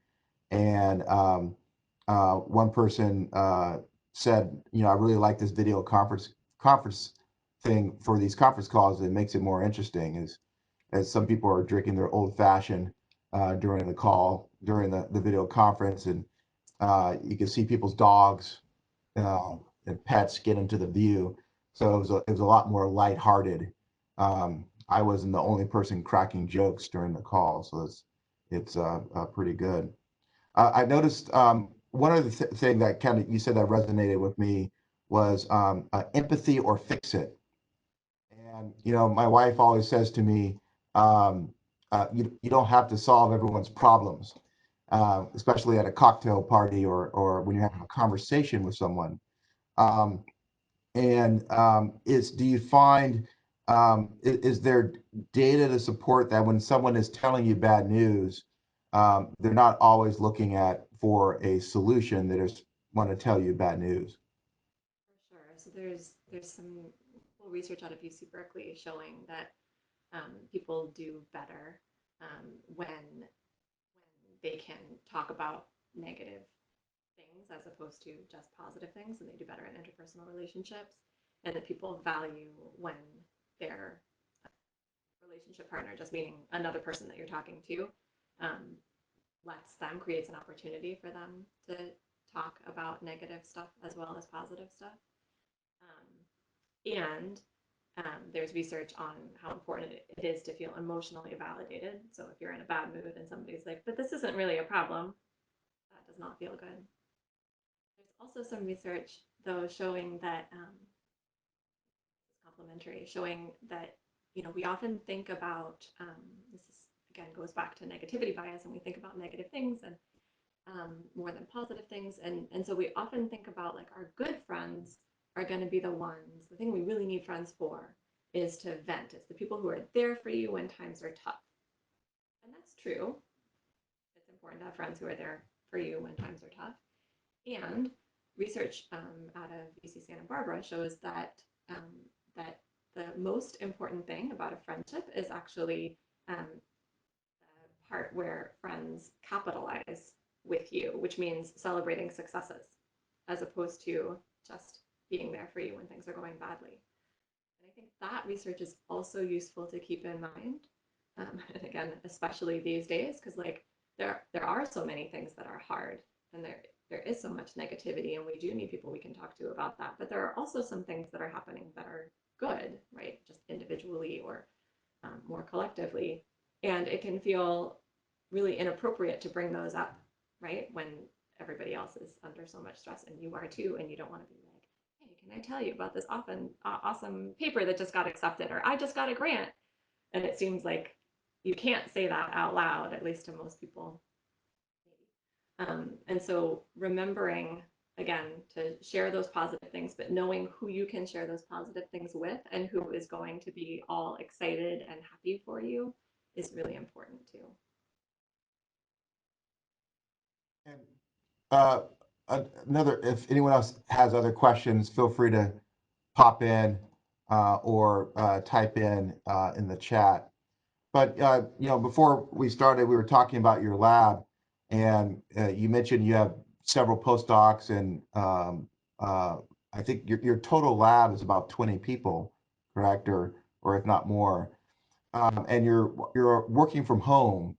A: And one person said, you know, I really like this video conference thing for these conference calls. It makes it more interesting as some people are drinking their old fashioned during the call, during the video conference, and you can see people's dogs uh, and pets get into the view. So it was a lot more lighthearted. I wasn't the only person cracking jokes during the call, so it's pretty good. I noticed one of the thing that kind of you said that resonated with me was empathy or fix it. And you know, my wife always says to me, you don't have to solve everyone's problems, especially at a cocktail party or when you're having a conversation with someone. Um, and is do you find is there data to support that when someone is telling you bad news, they're not always looking at for a solution, they just want to tell you bad news?
B: For sure. So there's some cool research out of UC Berkeley showing that people do better when they can talk about negative things as opposed to just positive things, and they do better in interpersonal relationships, and that people value when their relationship partner, just meaning another person that you're talking to, um, lets them, creates an opportunity for them to talk about negative stuff as well as positive stuff. And there's research on how important it is to feel emotionally validated. So if you're in a bad mood and somebody's like, but this isn't really a problem, that does not feel good. There's also some research, though, showing that it's complementary, showing that we often think about this is again goes back to negativity bias, and we think about negative things and more than positive things, and so we often think about like our good friends are going to be the ones. The thing we really need friends for is to vent. It's the people who are there for you when times are tough, and that's true. It's important to have friends who are there for you when times are tough. And research out of UC Santa Barbara shows um, that the most important thing about a friendship is actually the part where friends capitalize with you, which means celebrating successes, as opposed to just being there for you when things are going badly. And I think that research is also useful to keep in mind. And again, especially these days, because like there are so many things that are hard, and there is so much negativity, and we do need people we can talk to about that. But there are also some things that are happening that are good, right? Just individually or more collectively. And it can feel really inappropriate to bring those up, right? When everybody else is under so much stress and you are too, and you don't want to be like, hey, can I tell you about this awesome paper that just got accepted, or I just got a grant? And it seems like you can't say that out loud, at least to most people. And so remembering again to share those positive things, but knowing who you can share those positive things with and who is going to be all excited and happy for you is really important too.
A: And uh, another, if anyone else has other questions, feel free to pop in or type in the chat. But you know, before we started, we were talking about your lab, and you mentioned you have several postdocs and I think your total lab is about 20 people, correct, or if not more, and you're working from home.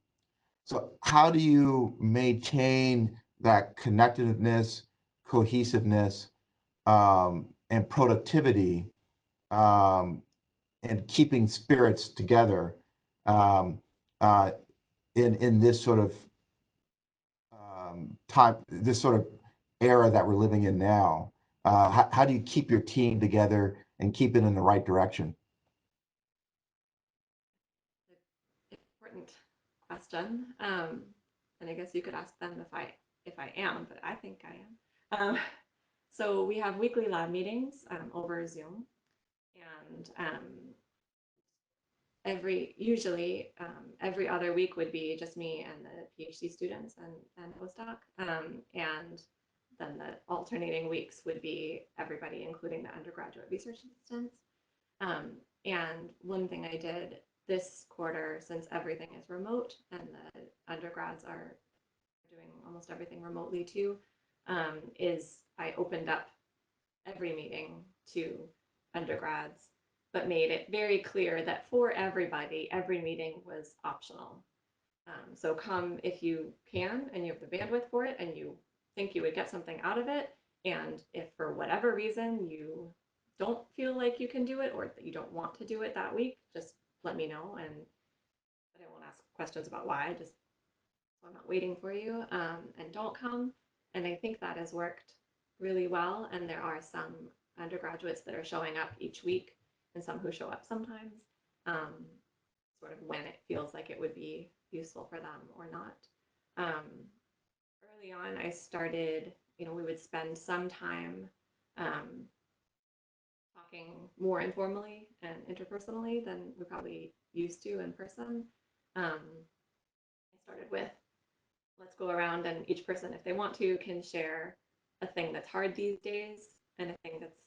A: So how do you maintain that connectedness, cohesiveness, and productivity, um, and keeping spirits together, um, uh, in this sort of time, this sort of era that we're living in now? How do you keep your team together and keep it in the right direction?
B: Important question. And I guess you could ask them if I am, but I think I am. So we have weekly lab meetings over Zoom, and every other week would be just me and the PhD students and postdoc, and then the alternating weeks would be everybody, including the undergraduate research assistants. And one thing I did this quarter, since everything is remote and the undergrads are doing almost everything remotely too, is I opened up every meeting to undergrads, but made it very clear that for everybody, every meeting was optional. So come if you can and you have the bandwidth for it and you think you would get something out of it. And if for whatever reason you don't feel like you can do it or that you don't want to do it that week, just let me know. And but I won't ask questions about why, just so I'm not waiting for you. And don't come. And I think that has worked really well. And there are some undergraduates that are showing up each week and some who show up sometimes, sort of when it feels like it would be useful for them or not. Um, Early on, I started, we would spend some time um, talking more informally and interpersonally than we probably used to in person. I started with, let's go around and each person, if they want to, can share a thing that's hard these days and a thing that's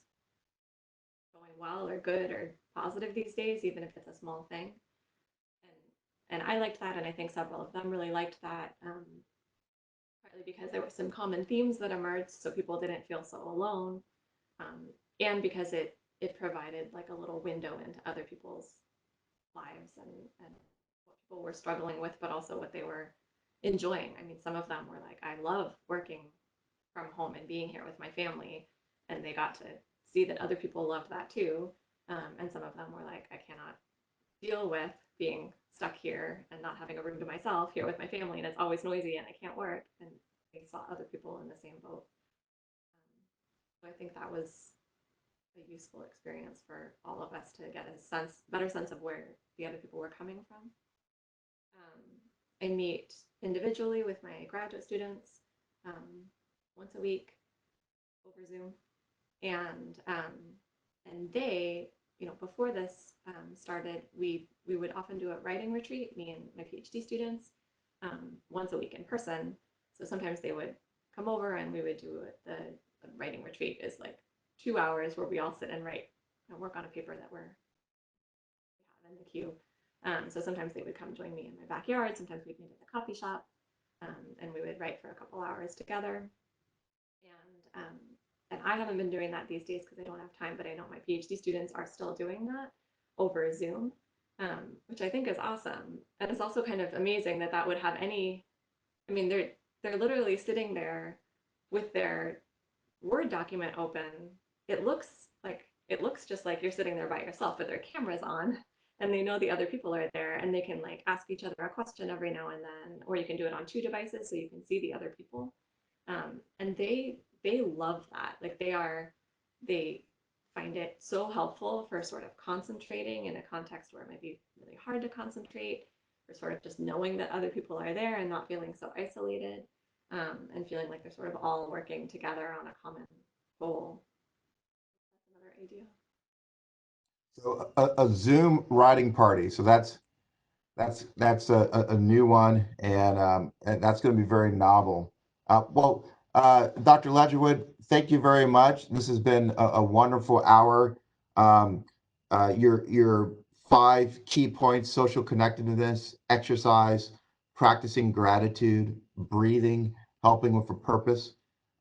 B: going well or good or positive these days, even if it's a small thing. And I liked that, and I think several of them really liked that, partly because there were some common themes that emerged, so people didn't feel so alone, and because it provided like a little window into other people's lives and what people were struggling with, but also what they were enjoying. I mean, some of them were like, I love working from home and being here with my family, and they got to see that other people loved that too. And some of them were like, I cannot deal with being stuck here and not having a room to myself here with my family, and it's always noisy and I can't work. And they saw other people in the same boat. So I think that was a useful experience for all of us to get a better sense of where the other people were coming from. I meet individually with my graduate students once a week over Zoom, and they, before this started, we would often do a writing retreat, me and my PhD students, once a week in person. So sometimes they would come over and we would do the writing retreat is like 2 hours where we all sit and write and work on a paper that we have in the queue. So sometimes they would come join me in my backyard. Sometimes we'd meet at the coffee shop, and we would write for a couple hours together. And I haven't been doing that these days because I don't have time, but I know my PhD students are still doing that over Zoom, which I think is awesome. And it's also kind of amazing that that would have any. I mean, they're literally sitting there with their Word document open. It looks just like you're sitting there by yourself, but their camera's on, and they know the other people are there, and they can like ask each other a question every now and then, or you can do it on two devices so you can see the other people. And they love that. Like they find it so helpful for sort of concentrating in a context where it might be really hard to concentrate, or sort of just knowing that other people are there and not feeling so isolated, and feeling like they're sort of all working together on a common goal. That's another idea.
A: So a Zoom writing party. So that's a new one, and that's going to be very novel. Dr. Ledgerwood, thank you very much. This has been a wonderful hour. Um, your 5 key points: social connectedness, exercise, practicing gratitude, breathing, helping with a purpose.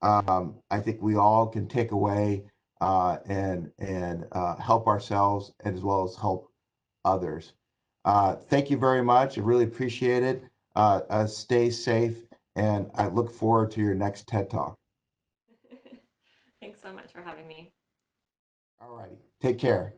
A: I think we all can take away and help ourselves as well as help others. Thank you very much. I really appreciate it. Stay safe, and I look forward to your next TED Talk.
B: Thanks so much for having me.
A: All righty. Take care.